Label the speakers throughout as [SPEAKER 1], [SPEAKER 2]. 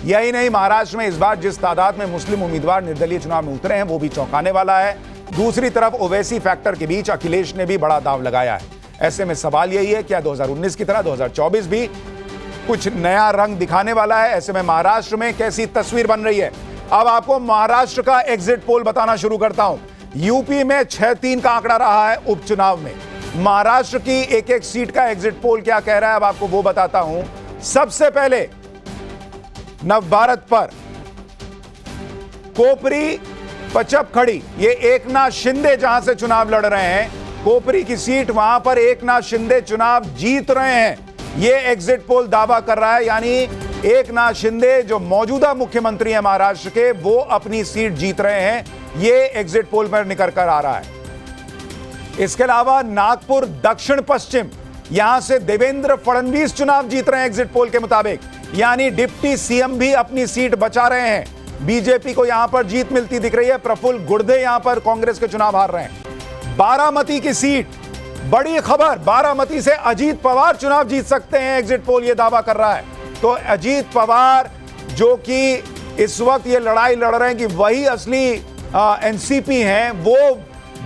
[SPEAKER 1] यही नहीं, महाराष्ट्र में इस बार जिस तादाद में मुस्लिम उम्मीदवार निर्दलीय चुनाव में उतरे हैं वो भी चौंकाने वाला है। दूसरी तरफ ओवैसी फैक्टर के बीच अखिलेश ने भी बड़ा दांव लगाया है। ऐसे में सवाल यही है, क्या 2019 की तरह 2024 भी कुछ नया रंग दिखाने वाला है? ऐसे में महाराष्ट्र में कैसी तस्वीर बन रही है? अब आपको महाराष्ट्र का एग्जिट पोल बताना शुरू करता हूं। यूपी में 6-3 का आंकड़ा रहा है उपचुनाव में। महाराष्ट्र की एक एक सीट का एग्जिट पोल क्या कह रहा है, अब आपको वो बताता हूं। सबसे पहले नवभारत पर कोपरी पचपखड़ी, ये एकनाथ शिंदे जहां से चुनाव लड़ रहे हैं, कोपरी की सीट, वहां पर एकनाथ शिंदे चुनाव जीत रहे हैं। ये एग्जिट पोल दावा कर रहा है, यानी एकनाथ शिंदे जो मौजूदा मुख्यमंत्री हैं महाराष्ट्र के, वो अपनी सीट जीत रहे हैं। ये एग्जिट पोल पर निकल कर आ रहा है। इसके अलावा नागपुर दक्षिण पश्चिम, यहां से देवेंद्र फडणवीस चुनाव जीत रहे हैं एग्जिट पोल के मुताबिक, यानी डिप्टी सीएम भी अपनी सीट बचा रहे हैं। बीजेपी को यहां पर जीत मिलती दिख रही है। प्रफुल्ल गुर्दे यहां पर कांग्रेस के चुनाव हार रहे हैं। बारामती की सीट, बड़ी खबर, बारामती से अजीत पवार चुनाव जीत सकते हैं, एग्जिट पोल यह दावा कर रहा है। तो अजीत पवार जो कि इस वक्त ये लड़ाई लड़ रहे हैं कि वही असली एनसीपी हैं, वो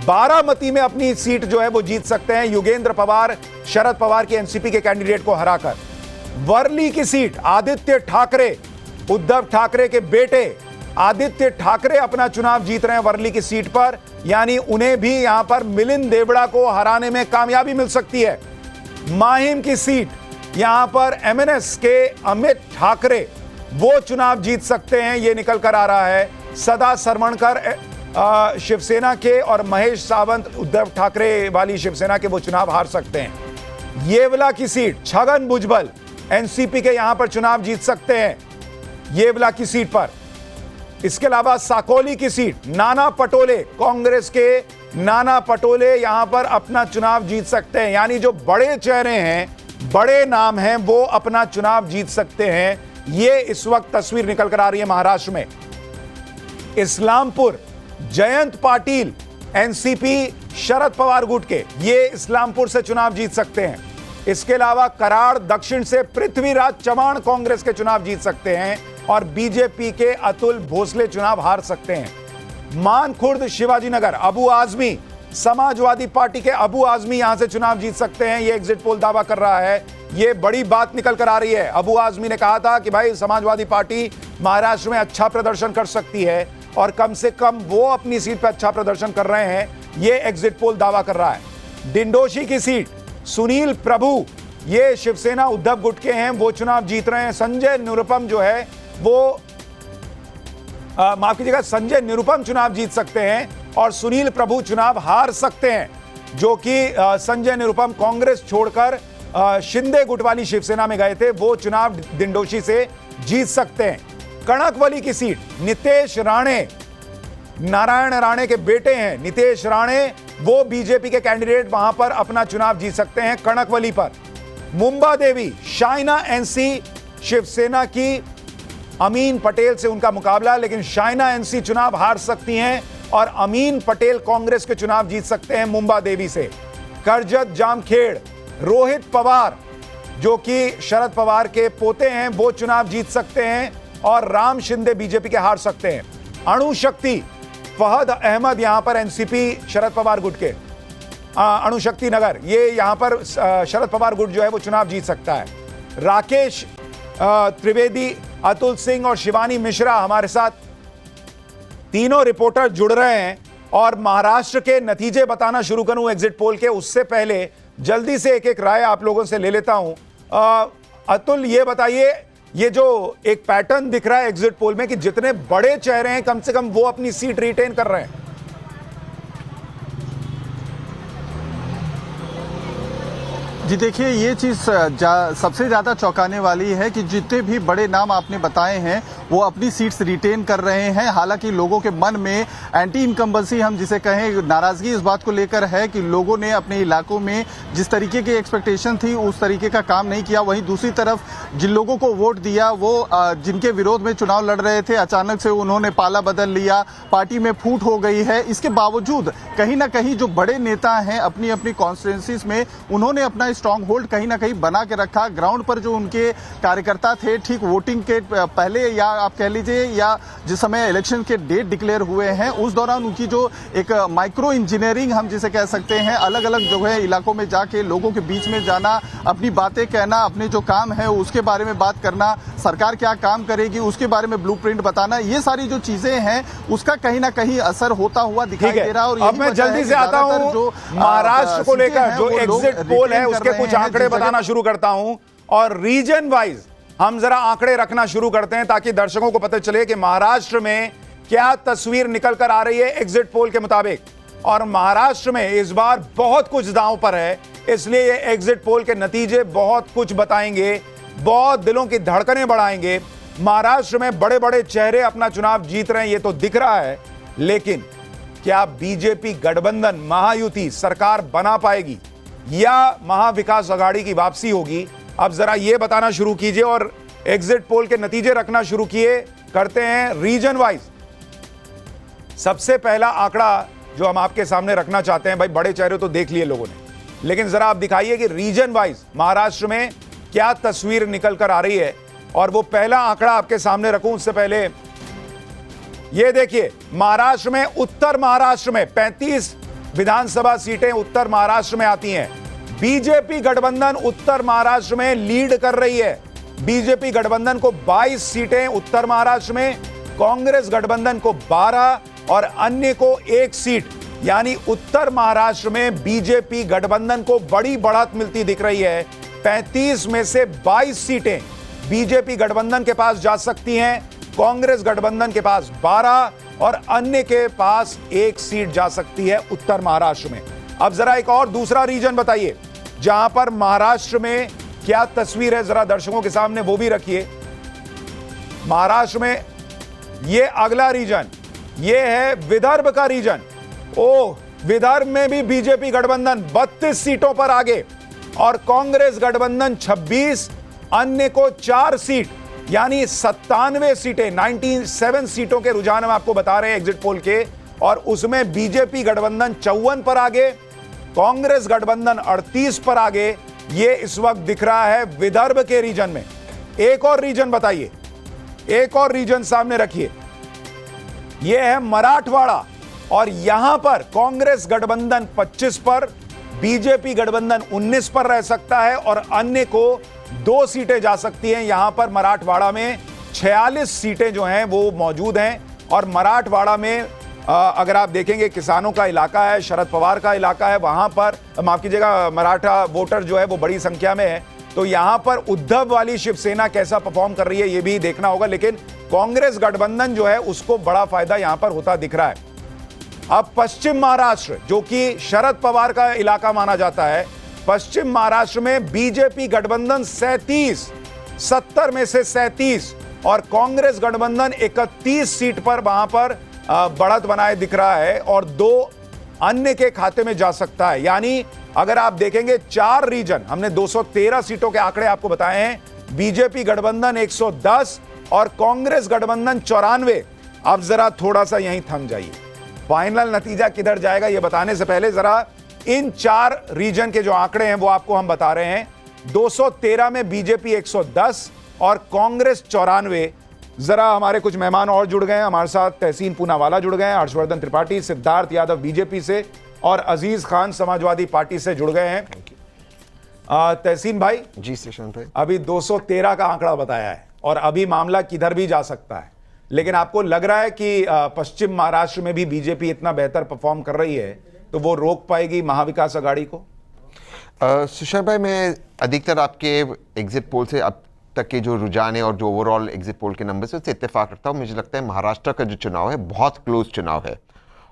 [SPEAKER 1] बारामती में अपनी सीट जो है वो जीत सकते हैं, युगेंद्र पवार शरद पवार की एनसीपी के कैंडिडेट को हराकर। वर्ली की सीट, आदित्य ठाकरे, उद्धव ठाकरे के बेटे आदित्य ठाकरे अपना चुनाव जीत रहे हैं वर्ली की सीट पर, यानी उन्हें भी यहां पर मिलिंद देवड़ा को हराने में कामयाबी मिल सकती है। माहिम की सीट, यहां पर एमएनएस के अमित ठाकरे वो चुनाव जीत सकते हैं, यह निकल कर आ रहा है। सदा सरवणकर शिवसेना के और महेश सावंत उद्धव ठाकरे वाली शिवसेना के वो चुनाव हार सकते हैं। येवला की सीट, छगन भुजबल एनसीपी के यहां पर चुनाव जीत सकते हैं येवला की सीट पर। इसके अलावा साकोली की सीट, नाना पटोले, कांग्रेस के नाना पटोले यहां पर अपना चुनाव जीत सकते हैं, यानी जो बड़े चेहरे हैं, बड़े नाम हैं, वो अपना चुनाव जीत सकते हैं। ये इस वक्त तस्वीर निकल कर आ रही है महाराष्ट्र में। इस्लामपुर, जयंत पाटिल एनसीपी शरद पवार गुट के, ये इस्लामपुर से चुनाव जीत सकते हैं। इसके अलावा कराड़ दक्षिण से पृथ्वीराज चव्हाण कांग्रेस के चुनाव जीत सकते हैं और बीजेपी के अतुल भोसले चुनाव हार सकते हैं। मानखुर्द शिवाजीनगर, अबू आजमी, समाजवादी पार्टी के अबू आजमी यहां से चुनाव जीत सकते हैं, यह एग्जिट पोल दावा कर रहा है। यह बड़ी बात निकल कर आ रही है। अबू आजमी ने कहा था कि भाई समाजवादी पार्टी महाराष्ट्र में अच्छा प्रदर्शन कर सकती है और कम से कम वो अपनी सीट पर अच्छा प्रदर्शन कर रहे हैं, यह एग्जिट पोल दावा कर रहा है। डिंडोशी की सीट, सुनील प्रभु, ये शिवसेना उद्धव गुट के हैं, वो चुनाव जीत रहे हैं। संजय निरुपम जो है वो माफ कीजिएगा, संजय निरुपम चुनाव जीत सकते हैं और सुनील प्रभु चुनाव हार सकते हैं, जो कि संजय निरुपम कांग्रेस छोड़कर शिंदे गुट वाली शिवसेना में गए थे, वो चुनाव डिंडोशी से जीत सकते हैं। कणकवली की सीट, नितेश राणे, नारायण राणे के बेटे हैं नितेश राणे, वो बीजेपी के कैंडिडेट वहां पर अपना चुनाव जीत सकते हैं कणकवली पर। मुंबा देवी, शाइना एनसी शिवसेना की अमीन पटेल से उनका मुकाबला, लेकिन शाइना एनसी चुनाव हार सकती हैं और अमीन पटेल कांग्रेस के चुनाव जीत सकते हैं मुंबा देवी से। करजत जामखेड़, रोहित पवार जो कि शरद पवार के पोते हैं, वो चुनाव जीत सकते हैं और राम शिंदे बीजेपी के हार सकते हैं। अणुशक्ति, फहद अहमद यहां पर एनसीपी शरद पवार गुट के, अणुशक्ति नगर, ये यहां पर शरद पवार गुट जो है वो चुनाव जीत सकता है। राकेश त्रिवेदी, अतुल सिंह और शिवानी मिश्रा हमारे साथ तीनों रिपोर्टर जुड़ रहे हैं और महाराष्ट्र के नतीजे बताना शुरू करूं एग्जिट पोल के, उससे पहले जल्दी से एक एक राय आप लोगों से ले लेता हूं। अतुल, ये बताइए, ये जो एक पैटर्न दिख रहा है एग्जिट पोल में कि जितने बड़े चेहरे हैं कम से कम वो अपनी सीट रिटेन कर रहे हैं।
[SPEAKER 2] जी देखिए, ये चीज़ सबसे ज़्यादा चौंकाने वाली है कि जितने भी बड़े नाम आपने बताए हैं वो अपनी सीट्स रिटेन कर रहे हैं। हालांकि लोगों के मन में एंटी इनकम्बेंसी, हम जिसे कहें, नाराजगी इस बात को लेकर है कि लोगों ने अपने इलाकों में जिस तरीके की एक्सपेक्टेशन थी उस तरीके का काम नहीं किया। वहीं दूसरी तरफ जिन लोगों को वोट दिया, वो जिनके विरोध में चुनाव लड़ रहे थे, अचानक से उन्होंने पाला बदल लिया, पार्टी में फूट हो गई है। इसके बावजूद कहीं ना कहीं जो बड़े नेता हैं अपनी अपनी कॉन्स्टिट्यूंसीज में, उन्होंने अपना स्ट्रांग होल्ड कहीं ना कहीं बना के रखा। ग्राउंड पर जो उनके कार्यकर्ता थे, ठीक वोटिंग के पहले या आप कह लीजिए या जिस समय इलेक्शन के डेट डिक्लेयर हुए हैं उस दौरान उनकी जो एक माइक्रो इंजीनियरिंग हम जिसे कह सकते हैं, अलग अलग जो है इलाकों में जाके लोगों के बीच में जाना, अपनी बातें कहना, अपने जो काम है उसके बारे में बात करना, सरकार क्या काम करेगी उसके बारे में ब्लूप्रिंट बताना, ये सारी जो चीजें हैं उसका कहीं ना कहीं असर होता हुआ दिखाई दे रहा है। और
[SPEAKER 1] अब मैं जल्दी से आता हूं जो महाराष्ट्र को लेकर जो एग्जिट पोल है उसके कुछ आंकड़े बताना शुरू करता हूं और रीजन वाइज हम जरा आंकड़े रखना शुरू करते हैं ताकि दर्शकों को पता चले कि महाराष्ट्र में क्या तस्वीर निकल कर आ रही है एग्जिट पोल के मुताबिक। और महाराष्ट्र में इस बार बहुत कुछ दांव पर है, इसलिए ये एग्जिट पोल के नतीजे बहुत कुछ बताएंगे, बहुत दिलों की धड़कनें बढ़ाएंगे। महाराष्ट्र में बड़े बड़े चेहरे अपना चुनाव जीत रहे हैं, ये तो दिख रहा है, लेकिन क्या बीजेपी गठबंधन महायुति सरकार बना पाएगी या महाविकास आघाड़ी की वापसी होगी? अब जरा ये बताना शुरू कीजिए और एग्जिट पोल के नतीजे रखना शुरू किए। करते हैं रीजन वाइज। सबसे पहला आंकड़ा जो हम आपके सामने रखना चाहते हैं, भाई बड़े चेहरे तो देख लिए लोगों ने, लेकिन जरा आप दिखाइए कि रीजन वाइज महाराष्ट्र में क्या तस्वीर निकल कर आ रही है। और वो पहला आंकड़ा आपके सामने रखूं उससे पहले ये देखिए, महाराष्ट्र में, उत्तर महाराष्ट्र में 35 विधानसभा सीटें उत्तर महाराष्ट्र में आती हैं। बीजेपी गठबंधन उत्तर महाराष्ट्र में लीड कर रही है। बीजेपी गठबंधन को 22 सीटें उत्तर महाराष्ट्र में, कांग्रेस गठबंधन को 12 और अन्य को 1 सीट, यानी उत्तर महाराष्ट्र में बीजेपी गठबंधन को बड़ी बढ़त मिलती दिख रही है। 35 में से 22 सीटें बीजेपी गठबंधन के पास जा सकती हैं, कांग्रेस गठबंधन के पास 12 और अन्य के पास 1 सीट जा सकती है उत्तर महाराष्ट्र में। अब जरा एक और दूसरा रीजन बताइए जहां पर महाराष्ट्र में क्या तस्वीर है, जरा दर्शकों के सामने वो भी रखिए। महाराष्ट्र में ये अगला रीजन, ये है विदर्भ का रीजन। विदर्भ में भी बीजेपी गठबंधन 32 सीटों पर आगे और कांग्रेस गठबंधन 26, अन्य को 4 सीट, यानी 97 सीटें, 97 सीटों के रुझान हम आपको बता रहे हैं एग्जिट पोल के। और उसमें बीजेपी गठबंधन 54 पर आगे, कांग्रेस गठबंधन 38 पर आगे। ये इस वक्त दिख रहा है विदर्भ के रीजन में। एक और रीजन बताइए, एक और रीजन सामने रखिए, यह है मराठवाड़ा और यहां पर कांग्रेस गठबंधन 25 पर, बीजेपी गठबंधन 19 पर रह सकता है और अन्य को 2 सीटें जा सकती हैं। यहां पर मराठवाड़ा में 46 सीटें जो हैं वो मौजूद हैं। और मराठवाड़ा में अगर आप देखेंगे किसानों का इलाका है, शरद पवार का इलाका है, वहां पर माफ कीजिएगा मराठा वोटर जो है वो बड़ी संख्या में है। तो यहां पर उद्धव वाली शिवसेना कैसा परफॉर्म कर रही है ये भी देखना होगा, लेकिन कांग्रेस गठबंधन जो है उसको बड़ा फायदा यहां पर होता दिख रहा है। अब पश्चिम महाराष्ट्र जो कि शरद पवार का इलाका माना जाता है, पश्चिम महाराष्ट्र में बीजेपी गठबंधन 37, 70 में से 37 और कांग्रेस गठबंधन 31 सीट पर वहां पर बढ़त बनाए दिख रहा है और 2 अन्य के खाते में जा सकता है। यानी अगर आप देखेंगे 4 रीजन, हमने 213 सीटों के आंकड़े आपको बताए हैं, बीजेपी गठबंधन 110 और कांग्रेस गठबंधन 94। अब जरा थोड़ा सा यहीं थम जाइए, फाइनल नतीजा किधर जाएगा ये बताने से पहले जरा इन 4 रीजन के जो आंकड़े हैं वो आपको हम बता रहे हैं। 213 में बीजेपी 110 और कांग्रेस 94। जरा हमारे कुछ मेहमान और जुड़ गए हैं हमारे साथ, तहसीन पूनावाला जुड़ गए हैं, हर्षवर्धन त्रिपाठी, सिद्धार्थ यादव बीजेपी से और अजीज खान समाजवादी पार्टी से जुड़ गए हैं। तहसीन भाई
[SPEAKER 3] जी, शेषांत भाई,
[SPEAKER 1] अभी 213 का आंकड़ा बताया है और अभी मामला किधर भी जा सकता है, लेकिन आपको लग रहा है कि पश्चिम महाराष्ट्र में भी बीजेपी इतना बेहतर परफॉर्म कर रही है तो वो रोक पाएगी महाविकास आघाड़ी को?
[SPEAKER 3] सुशांत भाई, मैं अधिकतर आपके एग्जिट पोल से अब तक के जो रुझान है और जो ओवरऑल एग्जिट पोल के नंबर से उससे इत्तेफाक रखता हूँ। मुझे लगता है महाराष्ट्र का जो चुनाव है बहुत क्लोज चुनाव है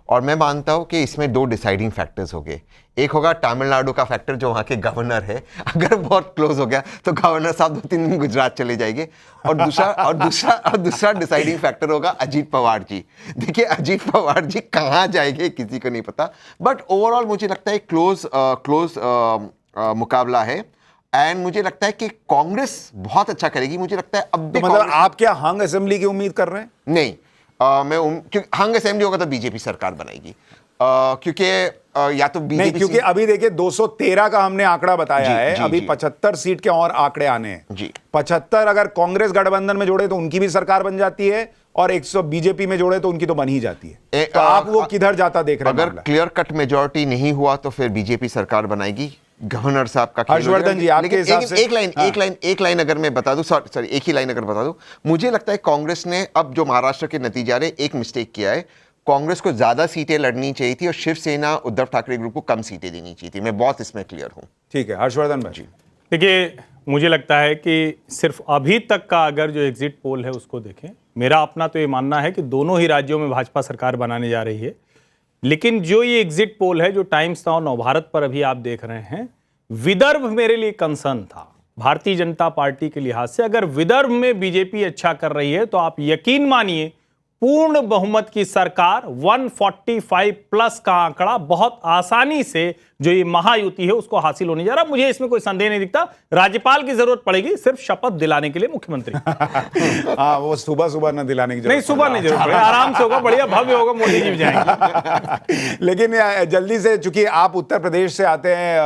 [SPEAKER 3] और मैं मानता हूँ कि इसमें 2 डिसाइडिंग फैक्टर्स हो गए। एक होगा तमिलनाडु का फैक्टर जो वहाँ के गवर्नर है, अगर बहुत क्लोज हो गया तो गवर्नर साहब 2-3 दिन गुजरात चले जाएंगे। और दूसरा डिसाइडिंग फैक्टर होगा अजीत पवार जी। देखिए अजीत पवार जी कहाँ जाएंगे किसी को नहीं पता, बट ओवरऑल मुझे लगता है क्लोज मुकाबला है एंड मुझे लगता है कि कांग्रेस बहुत अच्छा करेगी। मुझे लगता है अब भी
[SPEAKER 1] तो मतलब आप क्या हंग असेंबली की उम्मीद कर रहे हैं?
[SPEAKER 3] नहीं, क्योंकि हंग असेंबली होगा तो बीजेपी सरकार बनाएगी। क्योंकि या तो
[SPEAKER 1] नहीं,
[SPEAKER 3] बीजेपी
[SPEAKER 1] क्योंकि अभी देखिए 213 का हमने आंकड़ा बताया
[SPEAKER 3] जी,
[SPEAKER 1] है,
[SPEAKER 3] जी,
[SPEAKER 1] अभी
[SPEAKER 3] जी।
[SPEAKER 1] 75 सीट के और आंकड़े आने हैं
[SPEAKER 3] जी।
[SPEAKER 1] 75 अगर कांग्रेस गठबंधन में जोड़े तो उनकी भी सरकार बन जाती है, और 100 बीजेपी में जोड़े तो उनकी तो बन ही जाती है। तो आप वो किधर जाता देख रहे हैं
[SPEAKER 3] अगर
[SPEAKER 1] मामला?
[SPEAKER 3] क्लियर कट मेजोरिटी नहीं हुआ तो फिर बीजेपी सरकार बनाएगी, गवर्नर साहब का खेल हो
[SPEAKER 1] हर्षवर्धन
[SPEAKER 3] जाएगा।
[SPEAKER 1] जी, आपके
[SPEAKER 3] लेकिन
[SPEAKER 1] हिसाब से
[SPEAKER 3] एक लाइन अगर मैं बता दूं, सॉरी एक ही लाइन अगर बता दूं, मुझे लगता है कांग्रेस ने अब जो महाराष्ट्र के नतीजे आ रहे हैं, एक मिस्टेक किया है। कांग्रेस को ज्यादा सीटें लड़नी चाहिए थी और शिवसेना उद्धव ठाकरे ग्रुप को कम सीटें देनी चाहिए थी। मैं बहुत इसमें क्लियर हूं।
[SPEAKER 1] ठीक है, हर्षवर्धन भाई।
[SPEAKER 4] देखिए, मुझे लगता है कि सिर्फ अभी तक का अगर जो एग्जिट पोल है उसको देखें, मेरा अपना तो ये मानना है कि दोनों ही राज्यों में भाजपा सरकार बनाने जा रही है। लेकिन जो ये एग्जिट पोल है जो टाइम्स नाउ नवभारत पर अभी आप देख रहे हैं, विदर्भ मेरे लिए कंसर्न था भारतीय जनता पार्टी के लिहाज से। अगर विदर्भ में बीजेपी अच्छा कर रही है तो आप यकीन मानिए पूर्ण बहुमत की सरकार 145 प्लस का आंकड़ा बहुत आसानी से जो ये महायुति है उसको हासिल होने जा रहा है। मुझे इसमें कोई संदेह नहीं दिखता। राज्यपाल की जरूरत पड़ेगी सिर्फ शपथ दिलाने के लिए मुख्यमंत्री।
[SPEAKER 1] हाँ, वो सुबह सुबह न दिलाने की जरूरत
[SPEAKER 4] नहीं, सुबह नहीं जरूरत पड़ेगी, आराम से होगा, बढ़िया भव्य होगा, मोदी जी भी जाएंगे।
[SPEAKER 1] लेकिन जल्दी से, चूंकि आप उत्तर प्रदेश से आते हैं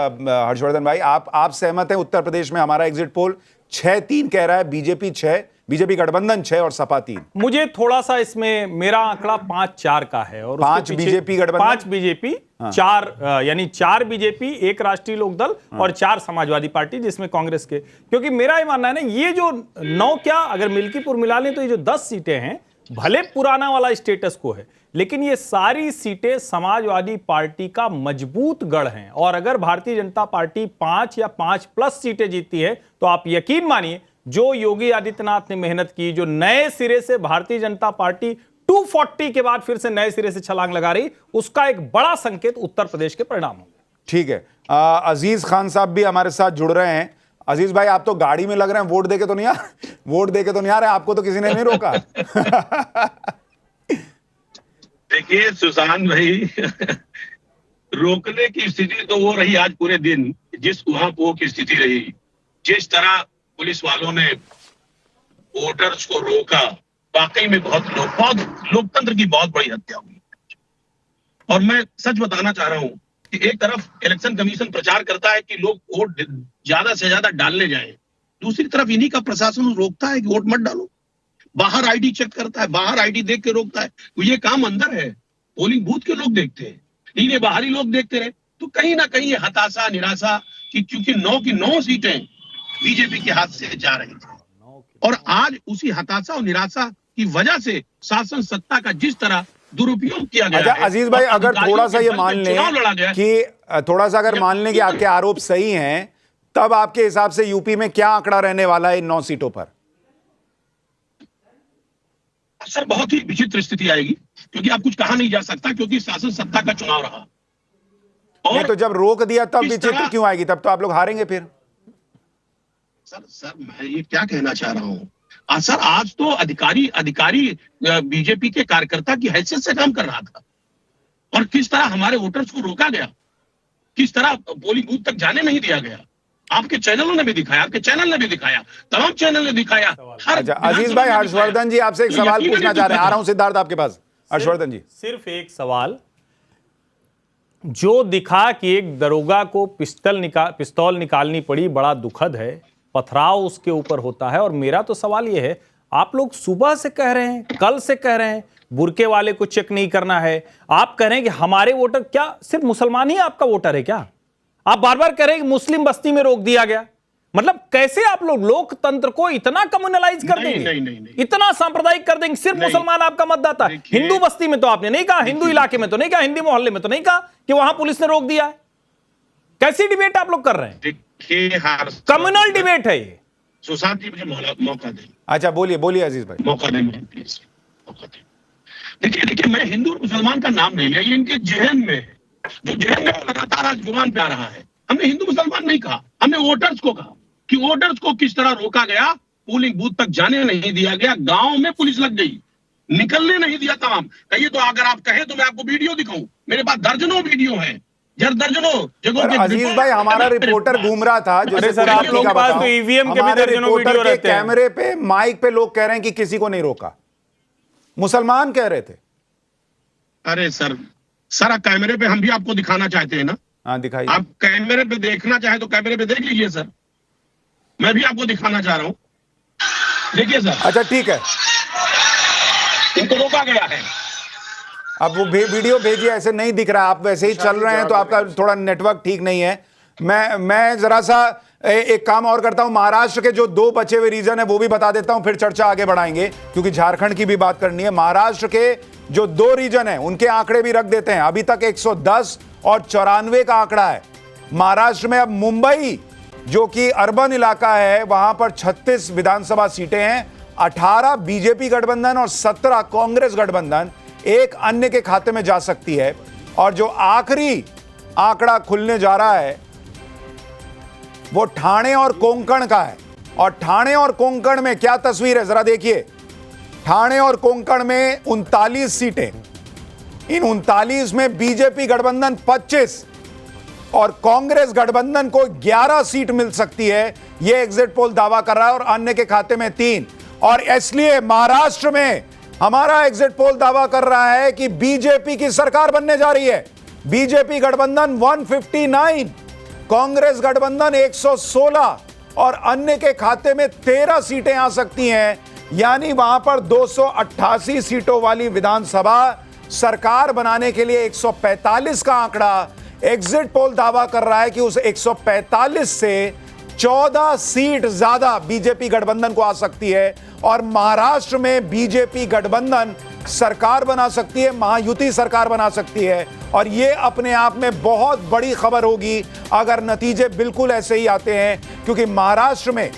[SPEAKER 1] हर्षवर्धन भाई, आप सहमत हैं उत्तर प्रदेश में हमारा एग्जिट पोल 6-3 कह रहा है, बीजेपी 6, बीजेपी गठबंधन 6 और सपा 3।
[SPEAKER 4] मुझे थोड़ा सा इसमें मेरा आंकड़ा 5-4 का है और
[SPEAKER 1] 5 बीजेपी गठबंधन,
[SPEAKER 4] 5 बीजेपी, 4 यानी 4 बीजेपी, 1 राष्ट्रीय लोकदल और 4 समाजवादी पार्टी जिसमें कांग्रेस के। क्योंकि मेरा ये मानना है ना, ये जो 9 क्या अगर मिल्कीपुर मिला लें तो ये जो 10 सीटें हैं, भले पुराना वाला स्टेटस को है, लेकिन ये सारी सीटें समाजवादी पार्टी का मजबूत गढ़ हैं। और अगर भारतीय जनता पार्टी 5 या 5 प्लस सीटें जीतती है तो आप यकीन मानिए जो योगी आदित्यनाथ ने मेहनत की, जो नए सिरे से भारतीय जनता पार्टी 240 के बाद फिर से नए सिरे से छलांग लगा रही, उसका एक बड़ा संकेत उत्तर प्रदेश के परिणाम होंगे।
[SPEAKER 1] ठीक है, अजीज खान साहब भी हमारे साथ जुड़ रहे हैं। अजीज भाई, आप तो गाड़ी में लग रहे हैं, वोट देके तो नहीं आ रहे, आपको तो किसी ने नहीं रोका।
[SPEAKER 5] देखिए सुशांत भाई, रोकने की स्थिति तो वो रही आज पूरे दिन, जिस वहां वो की स्थिति रही, जिस तरह पुलिस वालों ने वोटर्स को रोका, वाकई में बहुत लोकतंत्र की बहुत बड़ी हत्या हुई। और मैं सच बताना चाह रहा हूं कि एक तरफ इलेक्शन कमीशन प्रचार करता है कि लोग वोट ज्यादा से ज्यादा डालने जाएं, दूसरी तरफ इन्हीं का प्रशासन रोकता है कि वोट मत डालो। बाहर आईडी चेक करता है, बाहर आईडी देख के रोकता है। तो ये काम अंदर है, पोलिंग बूथ के लोग देखते हैं, इन्हें बाहरी लोग देखते रहे। तो कहीं ना कहीं ये हताशा, निराशा कि क्योंकि 9 की 9 सीटें बीजेपी के हाथ से जा रही थी, और आज उसी हताशा और निराशा की वजह से शासन सत्ता का जिस तरह दुरुपयोग किया गया
[SPEAKER 1] अच्छा
[SPEAKER 5] है।
[SPEAKER 1] अजीज भाई, अगर थोड़ा सा ये मान लें कि थोड़ा सा मान लें कि आपके आरोप सही हैं, तब आपके हिसाब से यूपी में क्या आंकड़ा रहने वाला है इन 9 सीटों पर?
[SPEAKER 5] सर बहुत ही विचित्र स्थिति आएगी, क्योंकि आप कुछ कहा नहीं जा सकता, क्योंकि शासन सत्ता का चुनाव रहा।
[SPEAKER 1] और तो जब रोक दिया तब विचित्र क्यों आएगी? तब तो आप लोग हारेंगे फिर।
[SPEAKER 5] सर मैं ये क्या कहना चाह रहा हूं, सर आज तो अधिकारी बीजेपी के कार्यकर्ता की हैसियत से काम कर रहा था, और किस तरह हमारे वोटर्स को रोका गया, किस तरह पोलिंग बूथ तक जाने नहीं दिया गया। आपके चैनलों ने भी दिखाया, आपके चैनल ने भी दिखाया, तमाम चैनल ने दिखाया।
[SPEAKER 1] अच्छा अजीज भाई, हर्षवर्धन जी आपसे एक सवाल पूछना चाह रहे हैं। आ रहा हूं सिद्धार्थ आपके पास। हर्षवर्धन जी,
[SPEAKER 4] सिर्फ एक सवाल, जो दिखा कि एक दरोगा को पिस्तौल निकालनी पड़ी, बड़ा दुखद है, पथराव उसके ऊपर होता है। और मेरा तो सवाल यह है, आप लोग सुबह से कह रहे हैं, कल से कह रहे हैं बुरके वाले को चेक नहीं करना है, आप कह रहे हैं कि हमारे वोटर, क्या सिर्फ मुसलमान ही आपका वोटर है क्या? आप बार बार कह रहे हैं कि मुस्लिम बस्ती में रोक दिया गया। मतलब कैसे आप लोग लोकतंत्र को इतना कम्युनलाइज कर देंगे,
[SPEAKER 5] नहीं।
[SPEAKER 4] इतना सांप्रदायिक कर देंगे? सिर्फ मुसलमान आपका मतदाता है। हिंदू बस्ती में तो आपने नहीं कहा, हिंदू इलाके में तो नहीं कहा, हिंदी मोहल्ले में तो नहीं कहा कि वहां पुलिस ने रोक दिया है। कैसी डिबेट आप लोग कर रहे हैं? कम्युनल डिबेट है ये।
[SPEAKER 5] सुशांत जी मुझे मौका दें।
[SPEAKER 1] अच्छा बोलिए अजीज भाई,
[SPEAKER 5] मौका दें मुझे प्लीज, मौका दें। देखिए मैं हिंदू और मुसलमान का नाम नहीं लिया, ये इनके जहन में है, जो जहन में लगातार आज जुबान पे आ रहा है। हमने हिंदू मुसलमान नहीं कहा, हमने वोटर्स को कहा कि वोटर्स को किस तरह रोका गया, पोलिंग बूथ तक जाने नहीं दिया गया, गांव में पुलिस लग गई, निकलने नहीं दिया तमाम। कहिए तो अगर आप कहें तो मैं आपको वीडियो दिखाऊं, मेरे पास दर्जनों वीडियो हैं, दर्जनों जगहों के।
[SPEAKER 1] अजीज भाई, हमारा रिपोर्टर घूम रहा था,
[SPEAKER 4] अरे सर आप लोगों के पास तो ईवीएम के भी दर्जनों वीडियो रहते हैं।
[SPEAKER 1] कैमरे पे, माइक पे लोग कह रहे हैं कि किसी को नहीं रोका, मुसलमान कह रहे थे।
[SPEAKER 5] अरे सर सारा कैमरे पे हम भी आपको दिखाना चाहते हैं ना।
[SPEAKER 1] हाँ दिखाइए।
[SPEAKER 5] आप कैमरे पे देखना चाहे तो कैमरे पे देख लीजिए सर, मैं भी आपको दिखाना चाह रहा हूं, देखिए सर।
[SPEAKER 1] अच्छा ठीक है,
[SPEAKER 5] इनको रोका गया है।
[SPEAKER 1] अब वो वीडियो भेजिए, ऐसे नहीं दिख रहा, आप वैसे ही चल रहे हैं तो आपका थोड़ा नेटवर्क ठीक नहीं है। मैं जरा सा एक काम और करता हूं, महाराष्ट्र के जो 2 बचे हुए रीजन है वो भी बता देता हूं, फिर चर्चा आगे बढ़ाएंगे क्योंकि झारखंड की भी बात करनी है। महाराष्ट्र के जो 2 रीजन है उनके आंकड़े भी रख देते हैं। अभी तक 110 और 94 का आंकड़ा है महाराष्ट्र में। अब मुंबई जो कि अर्बन इलाका है वहां पर 36 विधानसभा सीटें हैं, 18 बीजेपी गठबंधन और 17 कांग्रेस गठबंधन एक अन्य के खाते में जा सकती है। और जो आखिरी आंकड़ा खुलने जा रहा है वो ठाणे और कोंकण का है। और ठाणे और कोंकण में क्या तस्वीर है जरा देखिए। ठाणे और कोंकण में 39 सीटें, इन 39 में बीजेपी गठबंधन 25 और कांग्रेस गठबंधन को 11 सीट मिल सकती है, यह एग्जिट पोल दावा कर रहा है, और अन्य के खाते में 3। और इसलिए महाराष्ट्र में हमारा एग्जिट पोल दावा कर रहा है कि बीजेपी की सरकार बनने जा रही है। बीजेपी गठबंधन 159, कांग्रेस गठबंधन 116 और अन्य के खाते में 13 सीटें आ सकती हैं। यानी वहां पर 288 सीटों वाली विधानसभा सरकार बनाने के लिए 145 का आंकड़ा एग्जिट पोल दावा कर रहा है कि उस 145 से 14 सीट ज्यादा बीजेपी गठबंधन को आ सकती है और महाराष्ट्र में बीजेपी गठबंधन सरकार बना सकती है, महायुति सरकार बना सकती है। और यह अपने आप में बहुत बड़ी खबर होगी अगर नतीजे बिल्कुल ऐसे ही आते हैं, क्योंकि महाराष्ट्र में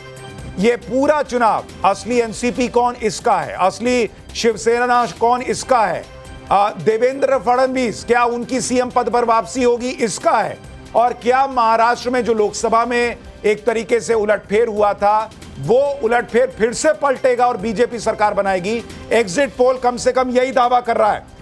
[SPEAKER 1] यह पूरा चुनाव असली एनसीपी कौन इसका है, असली शिवसेना कौन इसका है, देवेंद्र फडणवीस क्या उनकी सीएम पद पर वापसी होगी इसका है, और क्या महाराष्ट्र में जो लोकसभा में एक तरीके से उलटफेर हुआ था वो उलटफेर फिर से पलटेगा और बीजेपी सरकार बनाएगी। एग्जिट पोल कम से कम यही दावा कर रहा है।